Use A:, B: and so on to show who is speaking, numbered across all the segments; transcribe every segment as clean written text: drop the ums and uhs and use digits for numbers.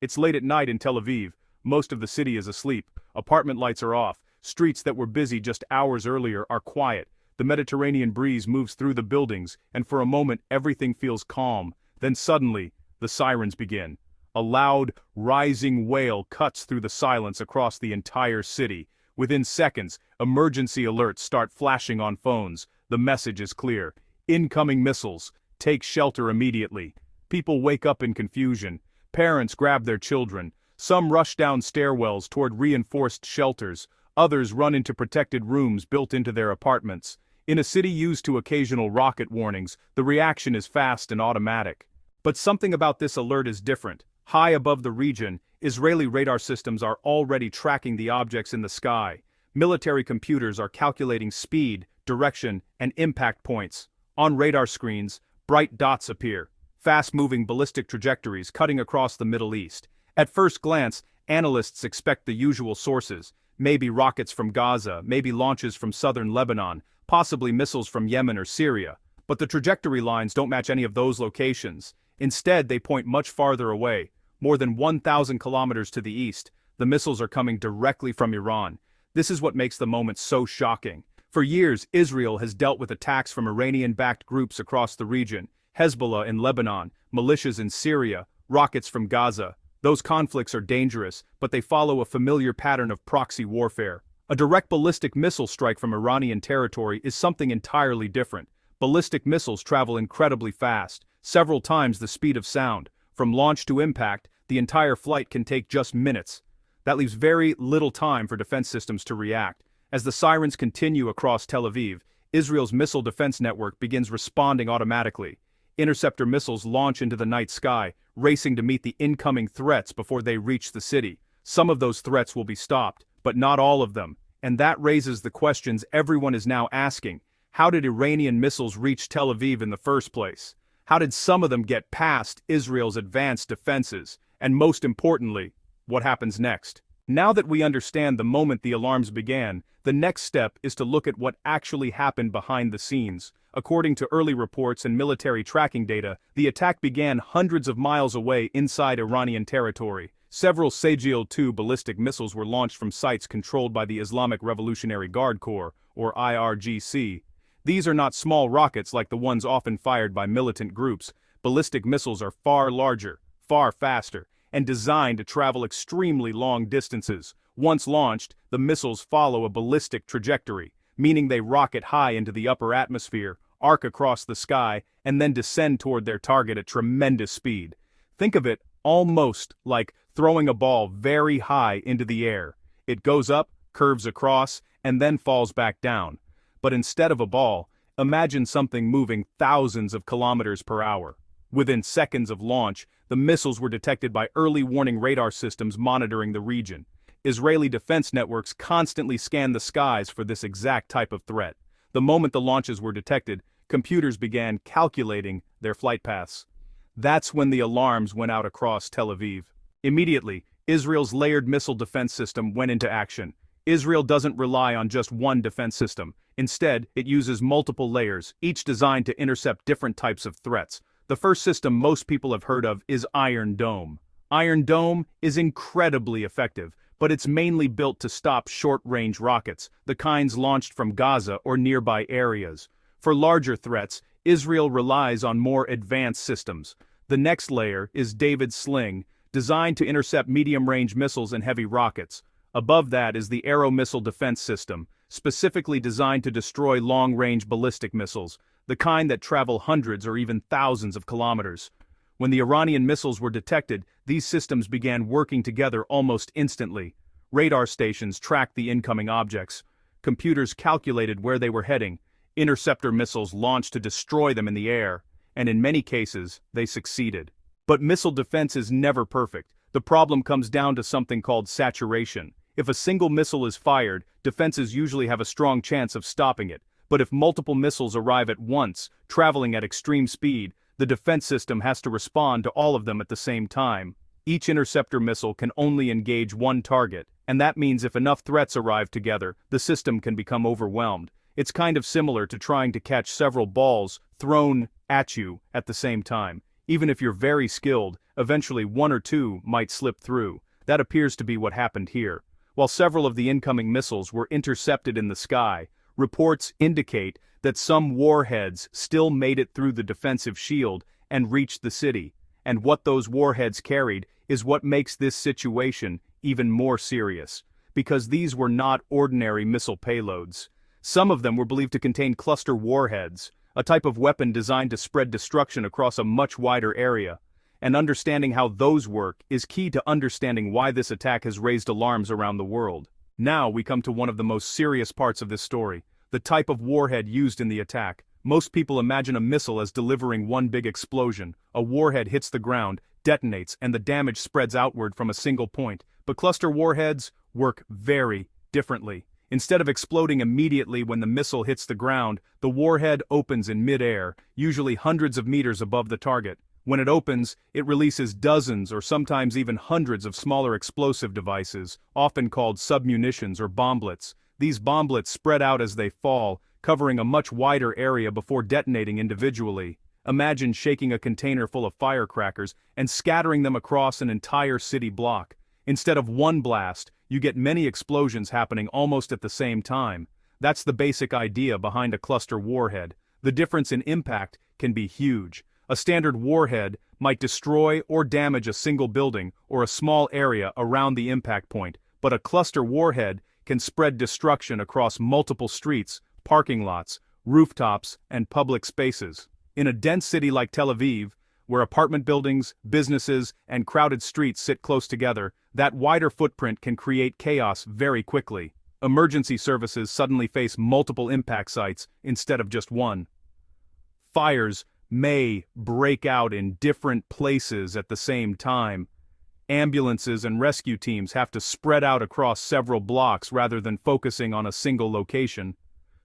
A: It's late at night in Tel Aviv. Most of the city is asleep. Apartment lights are off. Streets that were busy just hours earlier are quiet. The Mediterranean breeze moves through the buildings, and for a moment everything feels calm. Then suddenly, the sirens begin. A loud, rising wail cuts through the silence across the entire city. Within seconds, emergency alerts start flashing on phones. The message is clear. Incoming missiles. Take shelter immediately. People wake up in confusion. Parents grab their children. Some rush down stairwells toward reinforced shelters. Others run into protected rooms built into their apartments. In a city used to occasional rocket warnings, the reaction is fast and automatic. But something about this alert is different. High above the region, Israeli radar systems are already tracking the objects in the sky. Military computers are calculating speed, direction, and impact points. On radar screens, bright dots appear, fast-moving ballistic trajectories cutting across the Middle East. At first glance, analysts expect the usual sources, maybe rockets from Gaza, maybe launches from southern Lebanon, possibly missiles from Yemen or Syria. But the trajectory lines don't match any of those locations. Instead, they point much farther away, more than 1,000 kilometers to the east. The missiles are coming directly from Iran. This is what makes the moment so shocking. For years, Israel has dealt with attacks from Iranian-backed groups across the region, Hezbollah in Lebanon, militias in Syria, rockets from Gaza. Those conflicts are dangerous, but they follow a familiar pattern of proxy warfare. A direct ballistic missile strike from Iranian territory is something entirely different. Ballistic missiles travel incredibly fast, several times the speed of sound. From launch to impact, the entire flight can take just minutes. That leaves very little time for defense systems to react. As the sirens continue across Tel Aviv, Israel's missile defense network begins responding automatically. Interceptor missiles launch into the night sky, racing to meet the incoming threats before they reach the city. Some of those threats will be stopped, but not all of them. And that raises the questions everyone is now asking. How did Iranian missiles reach Tel Aviv in the first place? How did some of them get past Israel's advanced defenses? And most importantly, what happens next? Now that we understand the moment the alarms began, the next step is to look at what actually happened behind the scenes. According to early reports and military tracking data, the attack began hundreds of miles away inside Iranian territory. Several Sagiel-2 ballistic missiles were launched from sites controlled by the Islamic Revolutionary Guard Corps, or IRGC. These are not small rockets like the ones often fired by militant groups. Ballistic missiles are far larger, far faster, and designed to travel extremely long distances. Once launched, the missiles follow a ballistic trajectory, meaning they rocket high into the upper atmosphere, arc across the sky, and then descend toward their target at tremendous speed. Think of it almost like throwing a ball very high into the air. It goes up, curves across, and then falls back down. But instead of a ball, imagine something moving thousands of kilometers per hour. Within seconds of launch, the missiles were detected by early warning radar systems monitoring the region. Israeli defense networks constantly scan the skies for this exact type of threat. The moment the launches were detected, computers began calculating their flight paths. That's when the alarms went out across Tel Aviv. Immediately, Israel's layered missile defense system went into action. Israel doesn't rely on just one defense system. Instead, it uses multiple layers, each designed to intercept different types of threats. The first system most people have heard of is Iron Dome. Iron Dome is incredibly effective, but it's mainly built to stop short-range rockets, the kinds launched from Gaza or nearby areas. For larger threats, Israel relies on more advanced systems. The next layer is David's Sling, designed to intercept medium-range missiles and heavy rockets. Above that is the Arrow missile defense system, specifically designed to destroy long-range ballistic missiles, the kind that travel hundreds or even thousands of kilometers. When the Iranian missiles were detected, these systems began working together almost instantly. Radar stations tracked the incoming objects. Computers calculated where they were heading. Interceptor missiles launched to destroy them in the air, and in many cases, they succeeded. But missile defense is never perfect. The problem comes down to something called saturation. If a single missile is fired, defenses usually have a strong chance of stopping it. But if multiple missiles arrive at once, traveling at extreme speed, the defense system has to respond to all of them at the same time. Each interceptor missile can only engage one target, and that means if enough threats arrive together, the system can become overwhelmed. It's kind of similar to trying to catch several balls thrown at you at the same time. Even if you're very skilled, eventually one or two might slip through. That appears to be what happened here. While several of the incoming missiles were intercepted in the sky, reports indicate that some warheads still made it through the defensive shield and reached the city. And what those warheads carried is what makes this situation even more serious. Because these were not ordinary missile payloads. Some of them were believed to contain cluster warheads, a type of weapon designed to spread destruction across a much wider area. And understanding how those work is key to understanding why this attack has raised alarms around the world. Now we come to one of the most serious parts of this story, the type of warhead used in the attack. Most people imagine a missile as delivering one big explosion. A warhead hits the ground, detonates, and the damage spreads outward from a single point. But cluster warheads work very differently. Instead of exploding immediately when the missile hits the ground, the warhead opens in mid-air, usually hundreds of meters above the target. When it opens, it releases dozens or sometimes even hundreds of smaller explosive devices, often called submunitions or bomblets. These bomblets spread out as they fall, covering a much wider area before detonating individually. Imagine shaking a container full of firecrackers and scattering them across an entire city block. Instead of one blast, you get many explosions happening almost at the same time. That's the basic idea behind a cluster warhead. The difference in impact can be huge. A standard warhead might destroy or damage a single building or a small area around the impact point, but a cluster warhead can spread destruction across multiple streets, parking lots, rooftops, and public spaces. In a dense city like Tel Aviv, where apartment buildings, businesses, and crowded streets sit close together, that wider footprint can create chaos very quickly. Emergency services suddenly face multiple impact sites instead of just one. Fires may break out in different places at the same time. Ambulances and rescue teams have to spread out across several blocks rather than focusing on a single location.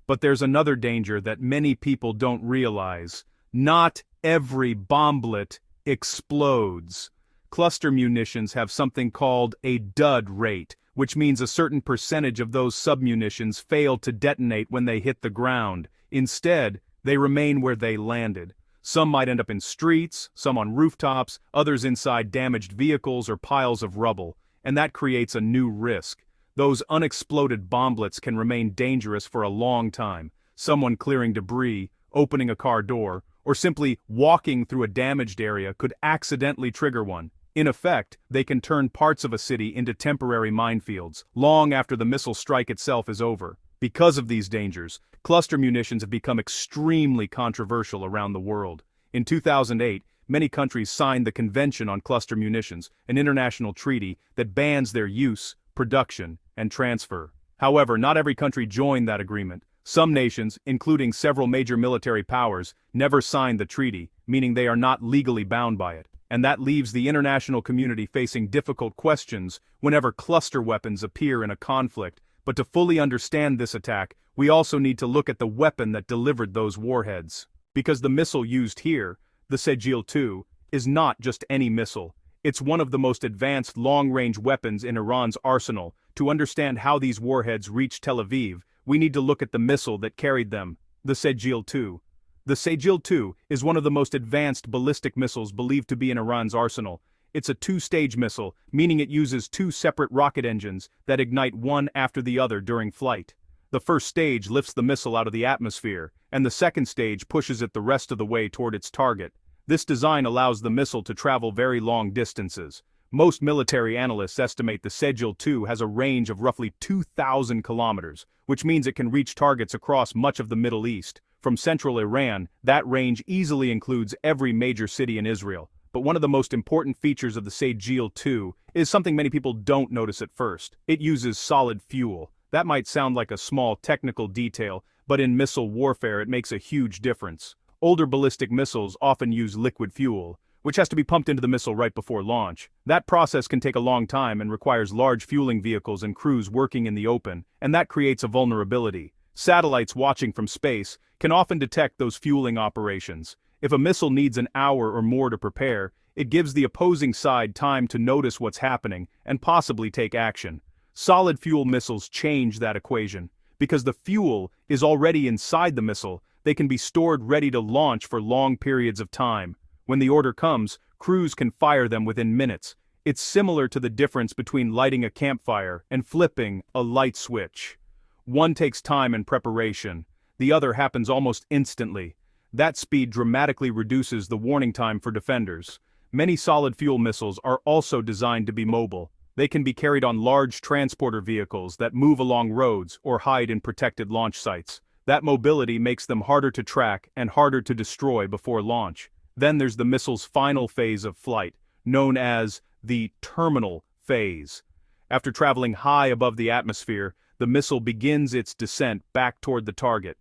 A: But there's another danger that many people don't realize. Not every bomblet explodes. Cluster munitions have something called a dud rate, which means a certain percentage of those submunitions fail to detonate when they hit the ground. Instead, they remain where they landed. Some might end up in streets, some on rooftops, others inside damaged vehicles or piles of rubble, and that creates a new risk. Those unexploded bomblets can remain dangerous for a long time. Someone clearing debris, opening a car door, or simply walking through a damaged area could accidentally trigger one. In effect, they can turn parts of a city into temporary minefields, long after the missile strike itself is over. Because of these dangers, cluster munitions have become extremely controversial around the world. In 2008, many countries signed the Convention on Cluster Munitions, an international treaty that bans their use, production, and transfer. However, not every country joined that agreement. Some nations, including several major military powers, never signed the treaty, meaning they are not legally bound by it. And that leaves the international community facing difficult questions whenever cluster weapons appear in a conflict. But to fully understand this attack, we also need to look at the weapon that delivered those warheads. Because the missile used here, the Sejil-2, is not just any missile. It's one of the most advanced long-range weapons in Iran's arsenal. To understand how these warheads reached Tel Aviv, we need to look at the missile that carried them, the Sejil-2. The Sejil-2 is one of the most advanced ballistic missiles believed to be in Iran's arsenal. It's a two-stage missile, meaning it uses two separate rocket engines that ignite one after the other during flight. The first stage lifts the missile out of the atmosphere, and the second stage pushes it the rest of the way toward its target. This design allows the missile to travel very long distances. Most military analysts estimate the Sejil-2 has a range of roughly 2,000 kilometers, which means it can reach targets across much of the Middle East. From central Iran, that range easily includes every major city in Israel. But one of the most important features of the Sejil-2 is something many people don't notice at first. It uses solid fuel. That might sound like a small technical detail, but in missile warfare it makes a huge difference. Older ballistic missiles often use liquid fuel, which has to be pumped into the missile right before launch. That process can take a long time and requires large fueling vehicles and crews working in the open, and that creates a vulnerability. Satellites watching from space can often detect those fueling operations. If a missile needs an hour or more to prepare, it gives the opposing side time to notice what's happening and possibly take action. Solid fuel missiles change that equation. Because the fuel is already inside the missile, they can be stored ready to launch for long periods of time. When the order comes, crews can fire them within minutes. It's similar to the difference between lighting a campfire and flipping a light switch. One takes time and preparation. The other happens almost instantly. That speed dramatically reduces the warning time for defenders. Many solid-fuel missiles are also designed to be mobile. They can be carried on large transporter vehicles that move along roads or hide in protected launch sites. That mobility makes them harder to track and harder to destroy before launch. Then there's the missile's final phase of flight, known as the terminal phase. After traveling high above the atmosphere, the missile begins its descent back toward the target.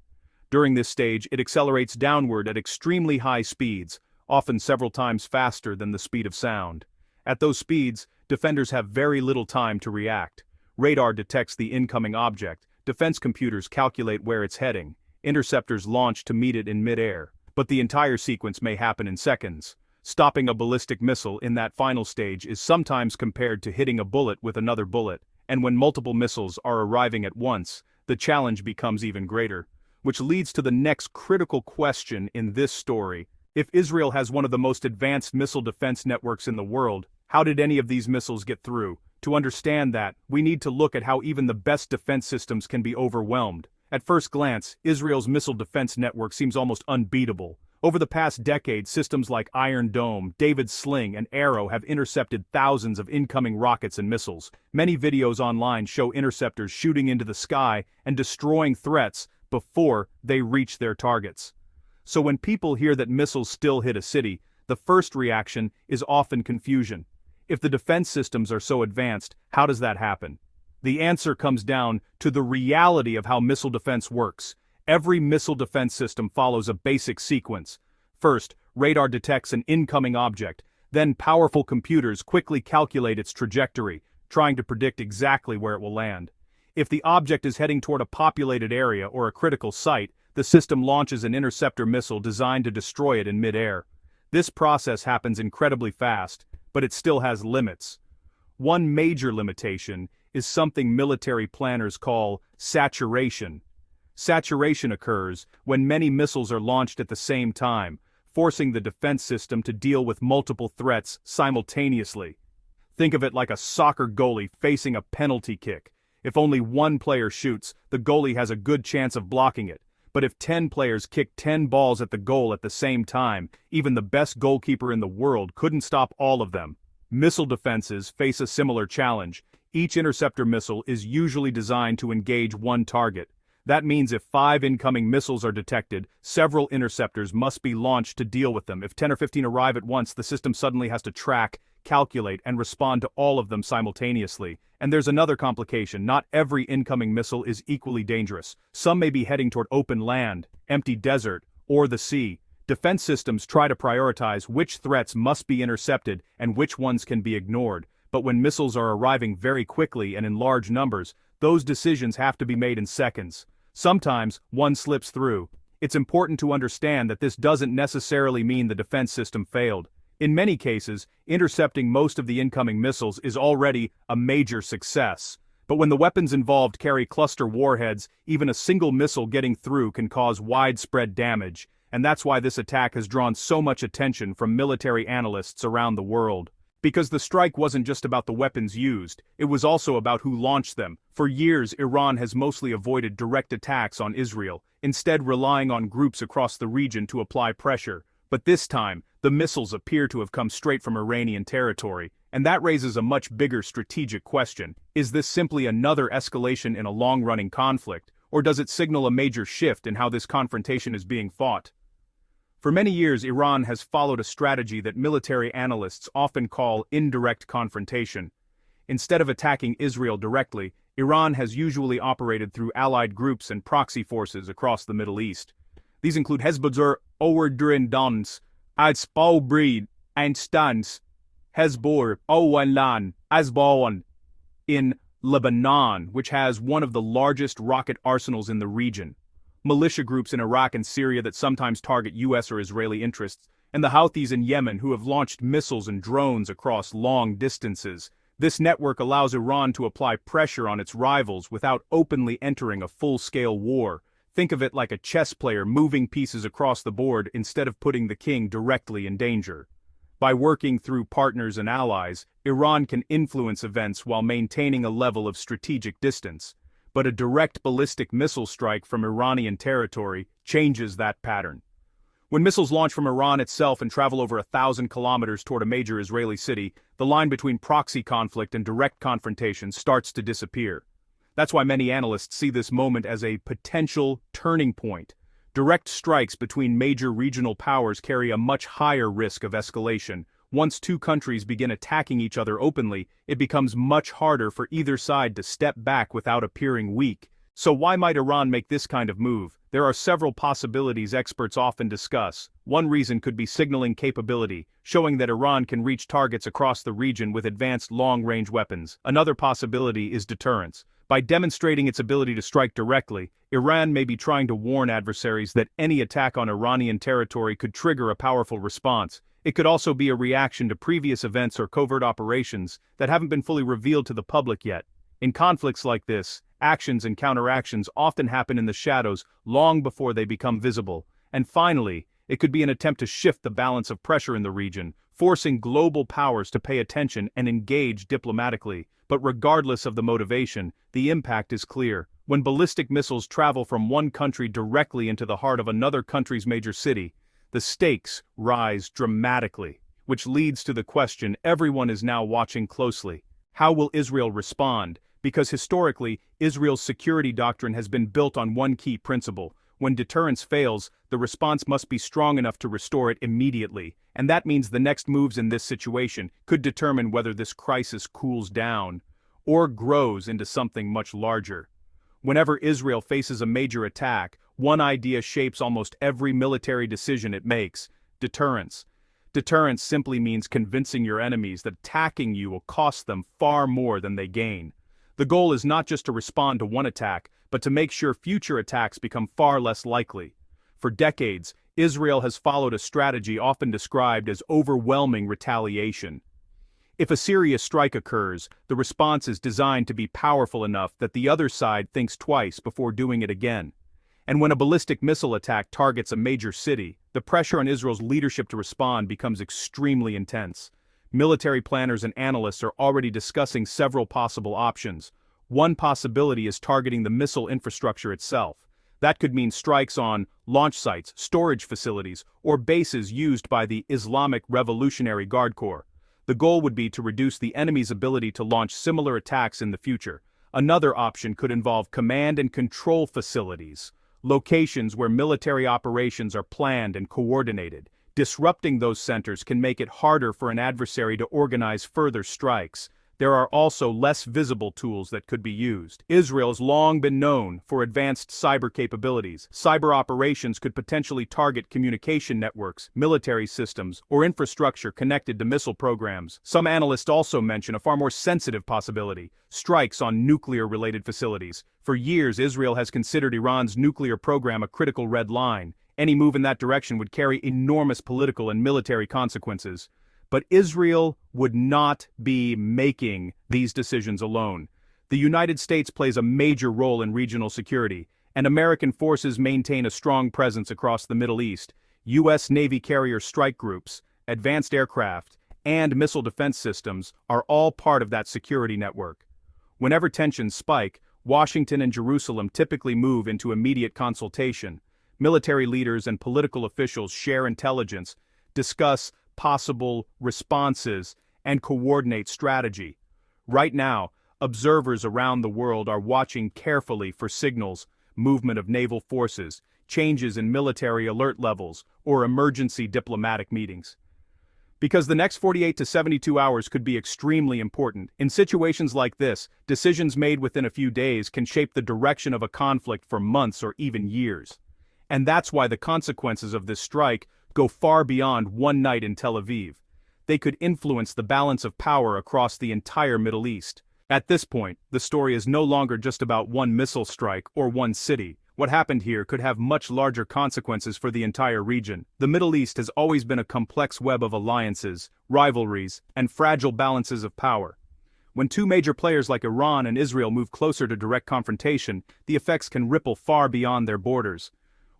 A: During this stage, it accelerates downward at extremely high speeds, often several times faster than the speed of sound. At those speeds, defenders have very little time to react. Radar detects the incoming object, defense computers calculate where it's heading, interceptors launch to meet it in midair. But the entire sequence may happen in seconds. Stopping a ballistic missile in that final stage is sometimes compared to hitting a bullet with another bullet, and when multiple missiles are arriving at once, the challenge becomes even greater. Which leads to the next critical question in this story. If Israel has one of the most advanced missile defense networks in the world, how did any of these missiles get through? To understand that, we need to look at how even the best defense systems can be overwhelmed. At first glance, Israel's missile defense network seems almost unbeatable. Over the past decade, systems like Iron Dome, David's Sling, and Arrow have intercepted thousands of incoming rockets and missiles. Many videos online show interceptors shooting into the sky and destroying threats before they reach their targets. So when people hear that missiles still hit a city, the first reaction is often confusion. If the defense systems are so advanced, how does that happen? The answer comes down to the reality of how missile defense works. Every missile defense system follows a basic sequence. First, radar detects an incoming object. Then powerful computers quickly calculate its trajectory, trying to predict exactly where it will land. If the object is heading toward a populated area or a critical site, the system launches an interceptor missile designed to destroy it in midair. This process happens incredibly fast, but it still has limits. One major limitation is something military planners call saturation. Saturation occurs when many missiles are launched at the same time, forcing the defense system to deal with multiple threats simultaneously. Think of it like a soccer goalie facing a penalty kick. If only one player shoots, the goalie has a good chance of blocking it. But if 10 players kick 10 balls at the goal at the same time, even the best goalkeeper in the world couldn't stop all of them. Missile defenses face a similar challenge. Each interceptor missile is usually designed to engage one target. That means if 5 incoming missiles are detected, several interceptors must be launched to deal with them. If 10 or 15 arrive at once, the system suddenly has to track, calculate, and respond to all of them simultaneously. And there's another complication. Not every incoming missile is equally dangerous. Some may be heading toward open land, empty desert, or the sea. Defense systems try to prioritize which threats must be intercepted and which ones can be ignored. But when missiles are arriving very quickly and in large numbers, those decisions have to be made in seconds. Sometimes, one slips through. It's important to understand that this doesn't necessarily mean the defense system failed. In many cases, intercepting most of the incoming missiles is already a major success. But when the weapons involved carry cluster warheads, even a single missile getting through can cause widespread damage, and that's why this attack has drawn so much attention from military analysts around the world. Because the strike wasn't just about the weapons used, it was also about who launched them. For years, Iran has mostly avoided direct attacks on Israel, instead relying on groups across the region to apply pressure. But this time, the missiles appear to have come straight from Iranian territory, and that raises a much bigger strategic question. Is this simply another escalation in a long-running conflict, or does it signal a major shift in how this confrontation is being fought? For many years, Iran has followed a strategy that military analysts often call indirect confrontation. Instead of attacking Israel directly, Iran has usually operated through allied groups and proxy forces across the Middle East. These include Hezbollah, Oerdurindans, Al-Spawbreed, and Stans, Hezbollah, Owalan, Azbawan, in Lebanon, which has one of the largest rocket arsenals in the region. Militia groups in Iraq and Syria that sometimes target U.S. or Israeli interests, and the Houthis in Yemen who have launched missiles and drones across long distances. This network allows Iran to apply pressure on its rivals without openly entering a full-scale war. Think of it like a chess player moving pieces across the board instead of putting the king directly in danger. By working through partners and allies, Iran can influence events while maintaining a level of strategic distance. But a direct ballistic missile strike from Iranian territory changes that pattern. When missiles launch from Iran itself and travel over 1,000 kilometers toward a major Israeli city, the line between proxy conflict and direct confrontation starts to disappear. That's why many analysts see this moment as a potential turning point. Direct strikes between major regional powers carry a much higher risk of escalation. Once two countries begin attacking each other openly, it becomes much harder for either side to step back without appearing weak. So why might Iran make this kind of move? There are several possibilities experts often discuss. One reason could be signaling capability, showing that Iran can reach targets across the region with advanced long-range weapons. Another possibility is deterrence. By demonstrating its ability to strike directly, Iran may be trying to warn adversaries that any attack on Iranian territory could trigger a powerful response. It could also be a reaction to previous events or covert operations that haven't been fully revealed to the public yet. In conflicts like this, actions and counteractions often happen in the shadows long before they become visible. And finally, it could be an attempt to shift the balance of pressure in the region, forcing global powers to pay attention and engage diplomatically. But regardless of the motivation, the impact is clear. When ballistic missiles travel from one country directly into the heart of another country's major city, the stakes rise dramatically, which leads to the question everyone is now watching closely. How will Israel respond? Because historically, Israel's security doctrine has been built on one key principle. When deterrence fails, the response must be strong enough to restore it immediately. And that means the next moves in this situation could determine whether this crisis cools down or grows into something much larger. Whenever Israel faces a major attack, one idea shapes almost every military decision it makes: deterrence. Deterrence simply means convincing your enemies that attacking you will cost them far more than they gain. The goal is not just to respond to one attack, but to make sure future attacks become far less likely. For decades, Israel has followed a strategy often described as overwhelming retaliation. If a serious strike occurs, the response is designed to be powerful enough that the other side thinks twice before doing it again. And when a ballistic missile attack targets a major city, the pressure on Israel's leadership to respond becomes extremely intense. Military planners and analysts are already discussing several possible options. One possibility is targeting the missile infrastructure itself. That could mean strikes on launch sites, storage facilities, or bases used by the Islamic Revolutionary Guard Corps. The goal would be to reduce the enemy's ability to launch similar attacks in the future. Another option could involve command and control facilities, locations where military operations are planned and coordinated. Disrupting those centers can make it harder for an adversary to organize further strikes. There are also less visible tools that could be used. Israel has long been known for advanced cyber capabilities. Cyber operations could potentially target communication networks, military systems, or infrastructure connected to missile programs. Some analysts also mention a far more sensitive possibility: strikes on nuclear-related facilities. For years, Israel has considered Iran's nuclear program a critical red line. Any move in that direction would carry enormous political and military consequences. But Israel would not be making these decisions alone. The United States plays a major role in regional security, and American forces maintain a strong presence across the Middle East. U.S. Navy carrier strike groups, advanced aircraft, and missile defense systems are all part of that security network. Whenever tensions spike, Washington and Jerusalem typically move into immediate consultation. Military leaders and political officials share intelligence, discuss possible responses, and coordinate strategy. Right now, observers around the world are watching carefully for signals, movement of naval forces, changes in military alert levels, or emergency diplomatic meetings. Because the next 48 to 72 hours could be extremely important. In situations like this, decisions made within a few days can shape the direction of a conflict for months or even years. And that's why the consequences of this strike go far beyond one night in Tel Aviv. They could influence the balance of power across the entire Middle East. At this point, the story is no longer just about one missile strike or one city. What happened here could have much larger consequences for the entire region. The Middle East has always been a complex web of alliances, rivalries, and fragile balances of power. When two major players like Iran and Israel move closer to direct confrontation, the effects can ripple far beyond their borders.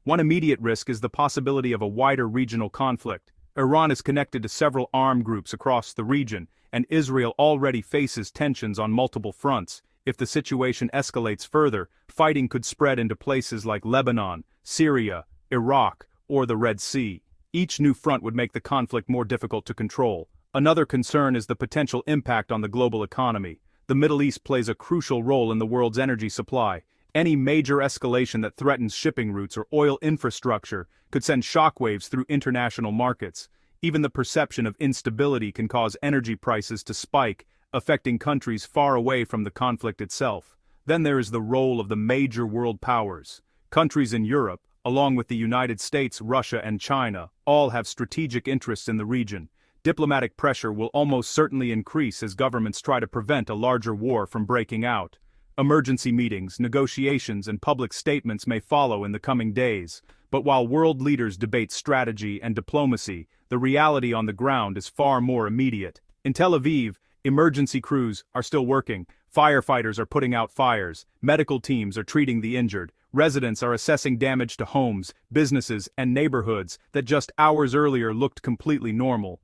A: One immediate risk is the possibility of a wider regional conflict. Iran is connected to several armed groups across the region, and Israel already faces tensions on multiple fronts. If the situation escalates further, fighting could spread into places like Lebanon, Syria, Iraq, or the Red Sea. Each new front would make the conflict more difficult to control. Another concern is the potential impact on the global economy. The Middle East plays a crucial role in the world's energy supply. Any major escalation that threatens shipping routes or oil infrastructure could send shockwaves through international markets. Even the perception of instability can cause energy prices to spike, affecting countries far away from the conflict itself. Then there is the role of the major world powers. Countries in Europe, along with the United States, Russia, and China, all have strategic interests in the region. Diplomatic pressure will almost certainly increase as governments try to prevent a larger war from breaking out. Emergency meetings, negotiations, and public statements may follow in the coming days, but while world leaders debate strategy and diplomacy, the reality on the ground is far more immediate. In Tel Aviv, emergency crews are still working, firefighters are putting out fires, medical teams are treating the injured, residents are assessing damage to homes, businesses, and neighborhoods that just hours earlier looked completely normal.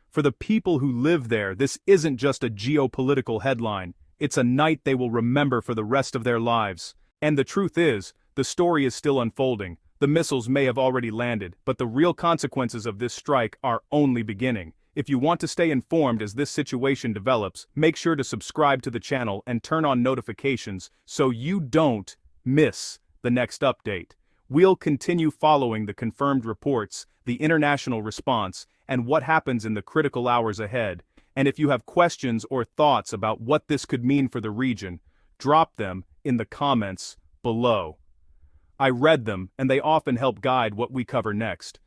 A: For the people who live there, this isn't just a geopolitical headline. It's a night they will remember for the rest of their lives. And the truth is, the story is still unfolding. The missiles may have already landed, but the real consequences of this strike are only beginning. If you want to stay informed as this situation develops, make sure to subscribe to the channel and turn on notifications so you don't miss the next update. We'll continue following the confirmed reports, the international response, and what happens in the critical hours ahead. And if you have questions or thoughts about what this could mean for the region, drop them in the comments below. I read them, and they often help guide what we cover next.